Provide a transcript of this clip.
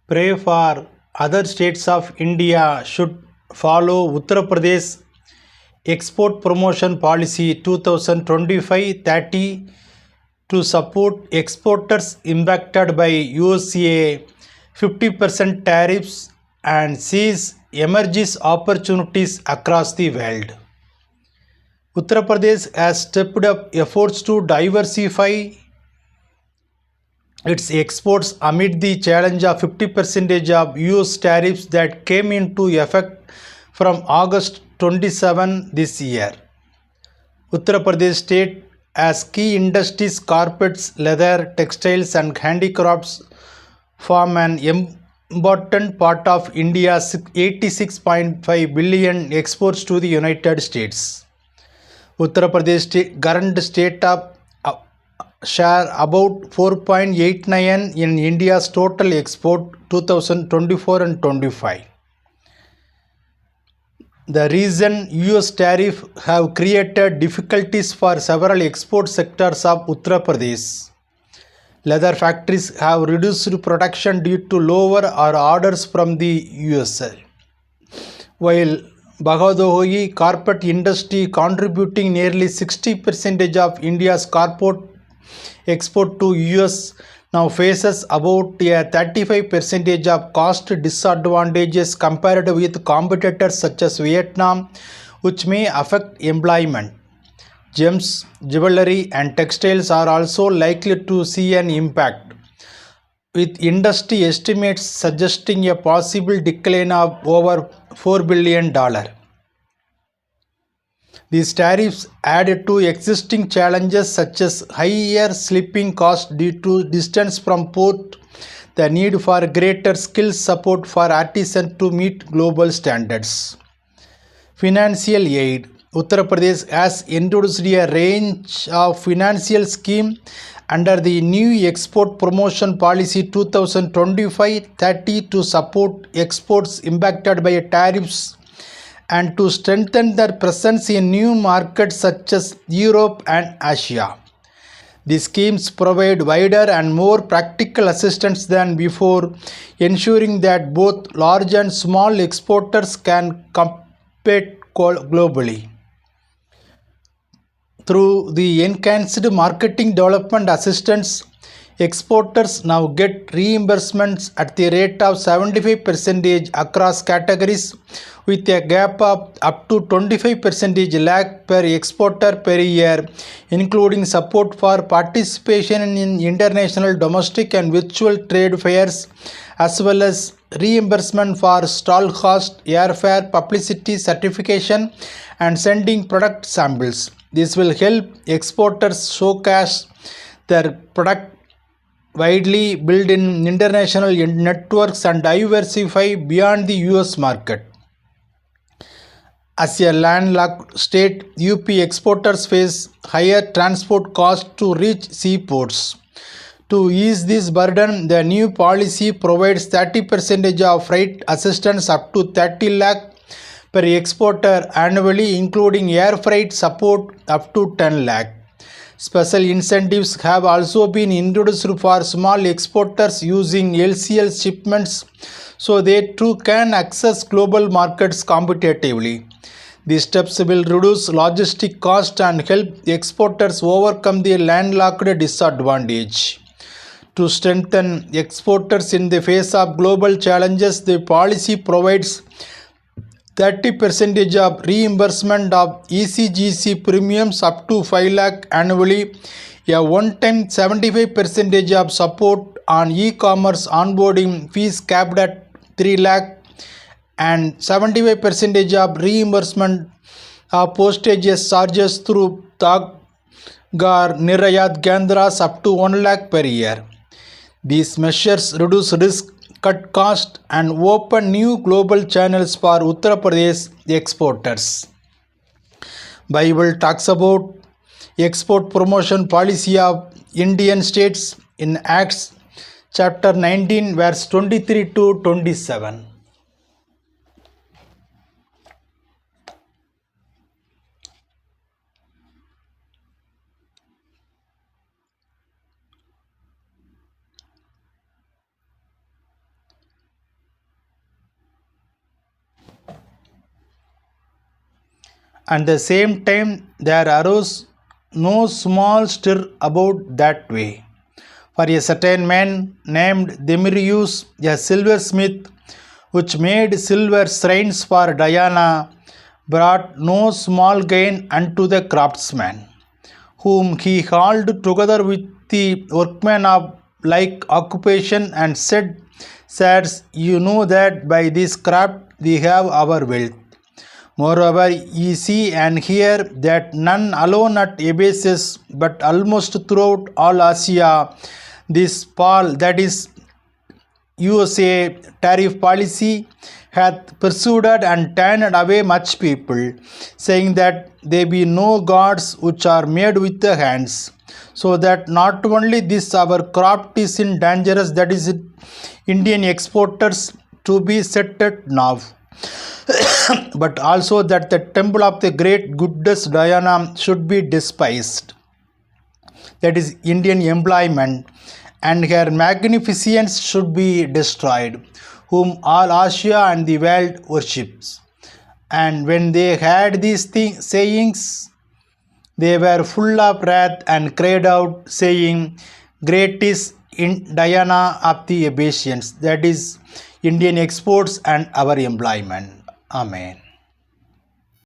Pray for other states of India should follow Uttar Pradesh Export Promotion Policy 2025-30 to support exporters impacted by USA 50% tariffs and seize emerging opportunities across the world. Uttar Pradesh has stepped up efforts to diversify its exports amid the challenge of 50% of US tariffs that came into effect from August 27 this year. Uttar Pradesh state has key industries, carpets, leather, textiles and handicrafts form an important part of India's 86.5 billion exports to the United States. Uttar Pradesh current state of share about 4.89 in India's total export 2024 and 25. The reason US tariff have created difficulties for several export sectors of Uttar Pradesh. Leather factories have reduced production due to lower orders from the USA, while Bagadohi carpet industry contributing nearly 60% of India's carpet export to US now faces about a 35% of cost disadvantages compared with competitors such as Vietnam, which may affect employment. Gems, jewelry and textiles are also likely to see an impact, with industry estimates suggesting a possible decline of over $4 billion. These tariffs add to existing challenges such as higher shipping costs due to distance from port, the need for greater skills support for artisans to meet global standards. Financial aid. Uttar Pradesh has introduced a range of financial schemes under the new Export Promotion Policy 2025-30 to support exports impacted by tariffs and to strengthen their presence in new markets such as Europe and Asia. These schemes provide wider and more practical assistance than before, ensuring that both large and small exporters can compete globally. Through the enhanced marketing development assistance, exporters now get reimbursements at the rate of 75% across categories, with a gap of up to 25% lag per exporter per year, including support for participation in international, domestic and virtual trade fairs, as well as reimbursement for stall cost, airfare, publicity, certification and sending product samples. This will help exporters showcase their product widely, build in international networks and diversify beyond the US market. As a landlocked state, UP exporters face higher transport costs to reach seaports. To ease this burden, the new policy provides 30% of freight assistance up to 30 lakh per exporter annually, including air freight support up to 10 lakh. Special incentives have also been introduced for small exporters using LCL shipments so they too can access global markets competitively. These steps will reduce logistic costs and help exporters overcome the landlocked disadvantage. To strengthen exporters in the face of global challenges, the policy provides 30% of reimbursement of ECGC premiums up to 5 lakh annually, a one-time 75% of support on e-commerce onboarding fees capped at 3 lakh, and 75% of reimbursement of postage charges through Taggar Nirayat Kendras up to 1 lakh per year. These measures reduce risk, cut cost and open new global channels for Uttar Pradesh exporters. Bible talks about export promotion policy of Indian states in Acts chapter 19 verse 23 to 27. At the same time, there arose no small stir about that way. For a certain man named Demetrius, a silversmith, which made silver shrines for Diana, brought no small gain unto the craftsman, whom he called together with the workmen of like occupation and said, Sirs, you know that by this craft we have our wealth. Moreover, ye see and hear that none alone at Ephesus, but almost throughout all Asia, this Paul, that is USA tariff policy, hath pursued and turned away much people, saying that there be no gods which are made with the hands. So that not only this our craft is in dangerous, that is Indian exporters to be set at now, but also that the temple of the great goddess Diana should be despised, that is Indian employment, and her magnificence should be destroyed, whom all Asia and the world worships. And when they heard these sayings, they were full of wrath and cried out, saying, Great is in Diana of the Ephesians, that is Indian exports and our employment. Amen.